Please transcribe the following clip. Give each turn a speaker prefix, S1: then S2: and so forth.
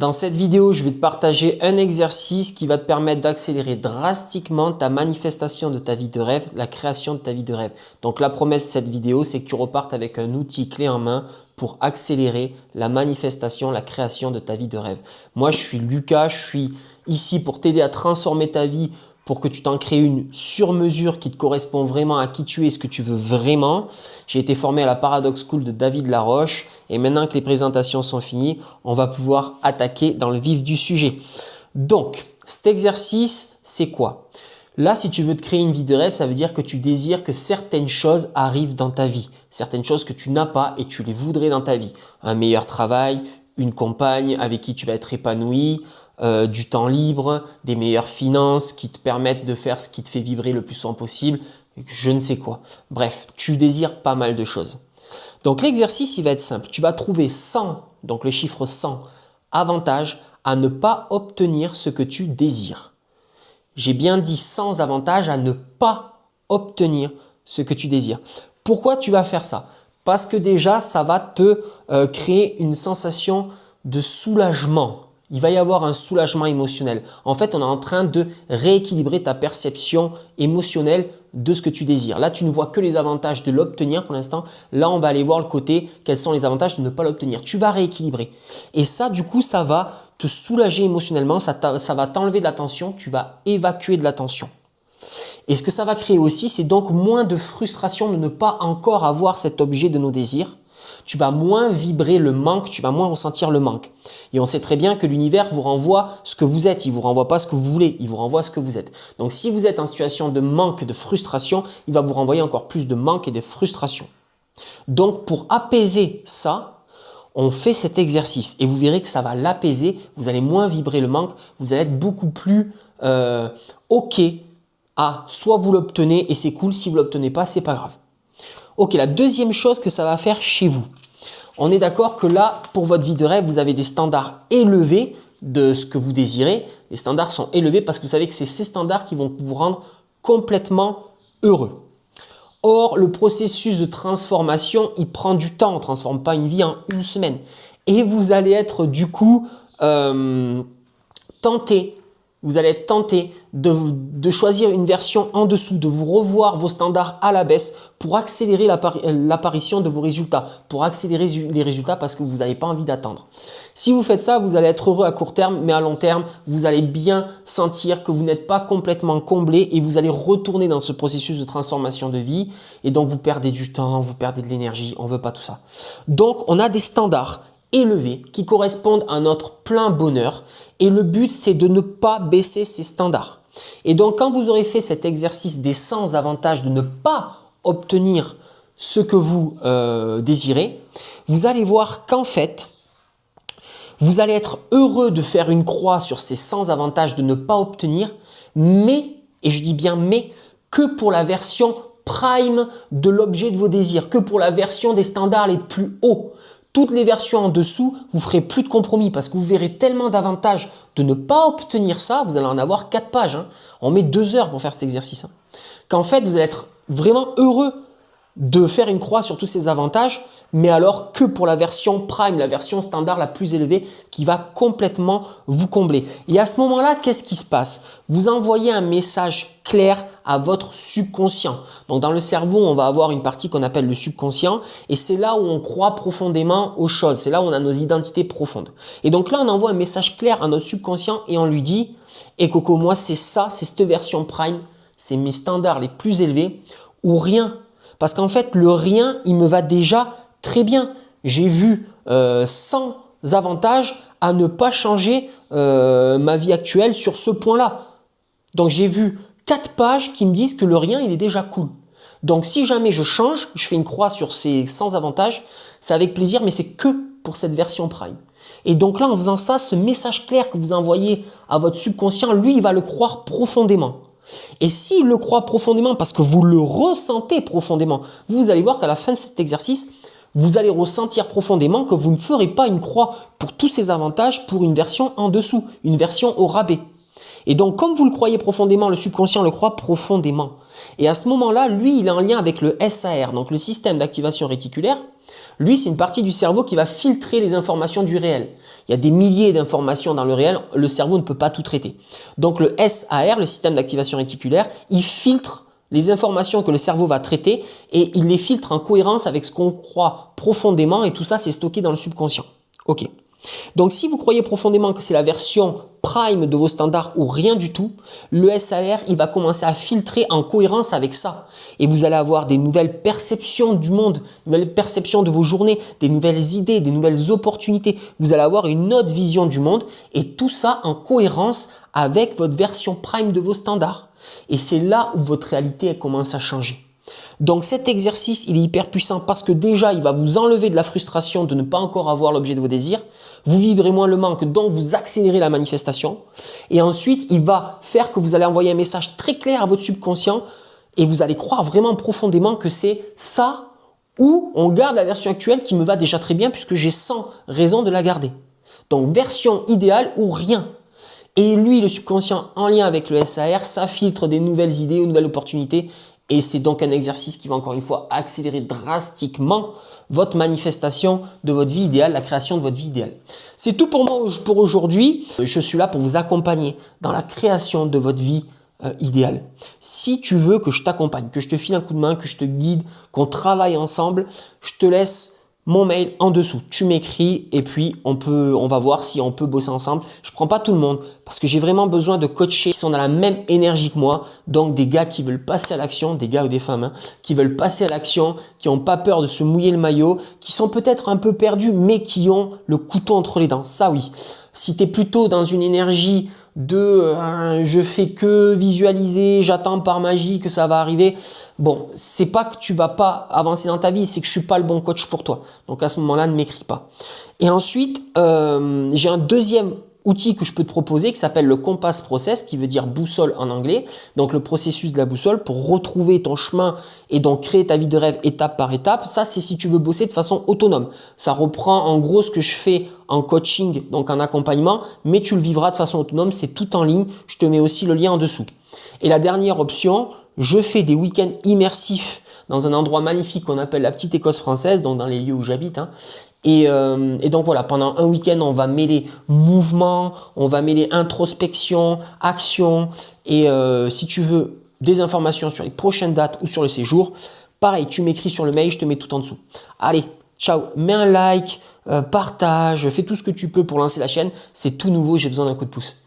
S1: Dans cette vidéo, je vais te partager un exercice qui va te permettre d'accélérer drastiquement ta manifestation de ta vie de rêve, la création de ta vie de rêve. Donc la promesse de cette vidéo, c'est que tu repartes avec un outil clé en main pour accélérer la manifestation, la création de ta vie de rêve. Moi, je suis Lucas, je suis ici pour t'aider à transformer ta vie, pour que tu t'en crées une sur mesure qui te correspond vraiment à qui tu es, ce que tu veux vraiment. J'ai été formé à la Paradox School de David Laroche et maintenant que les présentations sont finies, on va pouvoir attaquer dans le vif du sujet. Donc, cet exercice, c'est quoi? Là, si tu veux te créer une vie de rêve, ça veut dire que tu désires que certaines choses arrivent dans ta vie. Certaines choses que tu n'as pas et tu les voudrais dans ta vie. Un meilleur travail, une compagne avec qui tu vas être épanoui, du temps libre, des meilleures finances qui te permettent de faire ce qui te fait vibrer le plus souvent possible, je ne sais quoi. Bref, tu désires pas mal de choses. Donc l'exercice, il va être simple. Tu vas trouver 100, donc le chiffre 100, avantages à ne pas obtenir ce que tu désires. J'ai bien dit 100 avantages à ne pas obtenir ce que tu désires. Pourquoi tu vas faire ça? Parce que déjà, ça va te créer une sensation de soulagement. Il va y avoir un soulagement émotionnel. En fait, on est en train de rééquilibrer ta perception émotionnelle de ce que tu désires. Là, tu ne vois que les avantages de l'obtenir pour l'instant. Là, on va aller voir le côté, quels sont les avantages de ne pas l'obtenir. Tu vas rééquilibrer. Et ça, du coup, ça va te soulager émotionnellement. Ça va t'enlever de la tension. Tu vas évacuer de la tension. Et ce que ça va créer aussi, c'est donc moins de frustration de ne pas encore avoir cet objet de nos désirs. Tu vas moins vibrer le manque, tu vas moins ressentir le manque. Et on sait très bien que l'univers vous renvoie ce que vous êtes, il ne vous renvoie pas ce que vous voulez, il vous renvoie ce que vous êtes. Donc si vous êtes en situation de manque, de frustration, il va vous renvoyer encore plus de manque et de frustration. Donc pour apaiser ça, on fait cet exercice et vous verrez que ça va l'apaiser, vous allez moins vibrer le manque, vous allez être beaucoup plus OK à soit vous l'obtenez et c'est cool, si vous ne l'obtenez pas, c'est pas grave. Ok, la deuxième chose que ça va faire chez vous. On est d'accord que là, pour votre vie de rêve, vous avez des standards élevés de ce que vous désirez. Les standards sont élevés parce que vous savez que c'est ces standards qui vont vous rendre complètement heureux. Or, le processus de transformation, il prend du temps. On ne transforme pas une vie en une semaine. Et vous allez être du coup tenté. Vous allez être tenté de choisir une version en dessous, de vous revoir vos standards à la baisse pour accélérer l'apparition de vos résultats, pour accélérer les résultats parce que vous n'avez pas envie d'attendre. Si vous faites ça, vous allez être heureux à court terme, mais à long terme, vous allez bien sentir que vous n'êtes pas complètement comblé et vous allez retourner dans ce processus de transformation de vie et donc vous perdez du temps, vous perdez de l'énergie, on ne veut pas tout ça. Donc, on a des standards élevés qui correspondent à notre plein bonheur et le but c'est de ne pas baisser ces standards. Et donc quand vous aurez fait cet exercice des 100 avantages de ne pas obtenir ce que vous désirez, vous allez voir qu'en fait vous allez être heureux de faire une croix sur ces 100 avantages de ne pas obtenir, mais, et je dis bien mais, que pour la version prime de l'objet de vos désirs, que pour la version des standards les plus hauts. Toutes les versions en dessous, vous ne ferez plus de compromis parce que vous verrez tellement d'avantages de ne pas obtenir ça. Vous allez en avoir 4 pages. Hein. On met 2 heures pour faire cet exercice. Hein. Qu'en fait, vous allez être vraiment heureux de faire une croix sur tous ces avantages, mais alors que pour la version prime, la version standard la plus élevée qui va complètement vous combler. Et à ce moment-là, qu'est-ce qui se passe? Vous envoyez un message clair à votre subconscient. Donc dans le cerveau, on va avoir une partie qu'on appelle le subconscient et c'est là où on croit profondément aux choses. C'est là où on a nos identités profondes. Et donc là, on envoie un message clair à notre subconscient et on lui dit « Eh Coco, moi c'est ça, c'est cette version prime, c'est mes standards les plus élevés ou rien. » Parce qu'en fait, le rien, il me va déjà très bien. J'ai vu 100 avantages à ne pas changer ma vie actuelle sur ce point-là. Donc, j'ai vu 4 pages qui me disent que le rien, il est déjà cool. Donc, si jamais je change, je fais une croix sur ces 100 avantages, c'est avec plaisir, mais c'est que pour cette version prime. Et donc là, en faisant ça, ce message clair que vous envoyez à votre subconscient, lui, il va le croire profondément. Et s'il le croit profondément parce que vous le ressentez profondément, vous allez voir qu'à la fin de cet exercice, vous allez ressentir profondément que vous ne ferez pas une croix pour tous ces avantages pour une version en dessous, une version au rabais. Et donc, comme vous le croyez profondément, le subconscient le croit profondément. Et à ce moment-là, lui, il est en lien avec le SAR, donc le système d'activation réticulaire. Lui, c'est une partie du cerveau qui va filtrer les informations du réel. Il y a des milliers d'informations dans le réel, le cerveau ne peut pas tout traiter. Donc le SAR, le système d'activation réticulaire, il filtre les informations que le cerveau va traiter et il les filtre en cohérence avec ce qu'on croit profondément et tout ça c'est stocké dans le subconscient. Ok. Donc si vous croyez profondément que c'est la version prime de vos standards ou rien du tout, le SAR il va commencer à filtrer en cohérence avec ça. Et vous allez avoir des nouvelles perceptions du monde, de nouvelles perceptions de vos journées, des nouvelles idées, des nouvelles opportunités. Vous allez avoir une autre vision du monde et tout ça en cohérence avec votre version prime de vos standards. Et c'est là où votre réalité elle commence à changer. Donc cet exercice, il est hyper puissant parce que déjà, il va vous enlever de la frustration de ne pas encore avoir l'objet de vos désirs. Vous vibrez moins le manque, donc vous accélérez la manifestation. Et ensuite, il va faire que vous allez envoyer un message très clair à votre subconscient et vous allez croire vraiment profondément que c'est ça ou on garde la version actuelle qui me va déjà très bien puisque j'ai 100 raisons de la garder. Donc version idéale ou rien. Et lui, le subconscient en lien avec le SAR, ça filtre des nouvelles idées ou nouvelles opportunités. Et c'est donc un exercice qui va encore une fois accélérer drastiquement votre manifestation de votre vie idéale, la création de votre vie idéale. C'est tout pour moi pour aujourd'hui. Je suis là pour vous accompagner dans la création de votre vie idéale. Si tu veux que je t'accompagne, que je te file un coup de main, que je te guide, qu'on travaille ensemble, je te laisse mon mail en dessous. Tu m'écris et puis on va voir si on peut bosser ensemble. Je prends pas tout le monde parce que j'ai vraiment besoin de coachers qui sont dans la même énergie que moi. Donc des gars qui veulent passer à l'action, des gars ou des femmes hein, qui veulent passer à l'action, qui n'ont pas peur de se mouiller le maillot, qui sont peut-être un peu perdus mais qui ont le couteau entre les dents. Ça oui. Si tu es plutôt dans une énergie de je fais que visualiser, j'attends par magie que ça va arriver. Bon, c'est pas que tu vas pas avancer dans ta vie, c'est que je suis pas le bon coach pour toi. Donc à ce moment-là, ne m'écris pas. Et ensuite, j'ai un deuxième outil que je peux te proposer qui s'appelle le Compass Process, qui veut dire boussole en anglais. Donc le processus de la boussole pour retrouver ton chemin et donc créer ta vie de rêve étape par étape. Ça, c'est si tu veux bosser de façon autonome. Ça reprend en gros ce que je fais en coaching, donc en accompagnement, mais tu le vivras de façon autonome. C'est tout en ligne. Je te mets aussi le lien en dessous. Et la dernière option, je fais des week-ends immersifs dans un endroit magnifique qu'on appelle la Petite Écosse française, donc dans les lieux où j'habite. Hein. Et donc voilà, pendant un week-end, on va mêler mouvement, on va mêler introspection, action. Et si tu veux des informations sur les prochaines dates ou sur le séjour, pareil, tu m'écris sur le mail, je te mets tout en dessous. Allez, ciao, mets un like, partage, fais tout ce que tu peux pour lancer la chaîne. C'est tout nouveau, j'ai besoin d'un coup de pouce.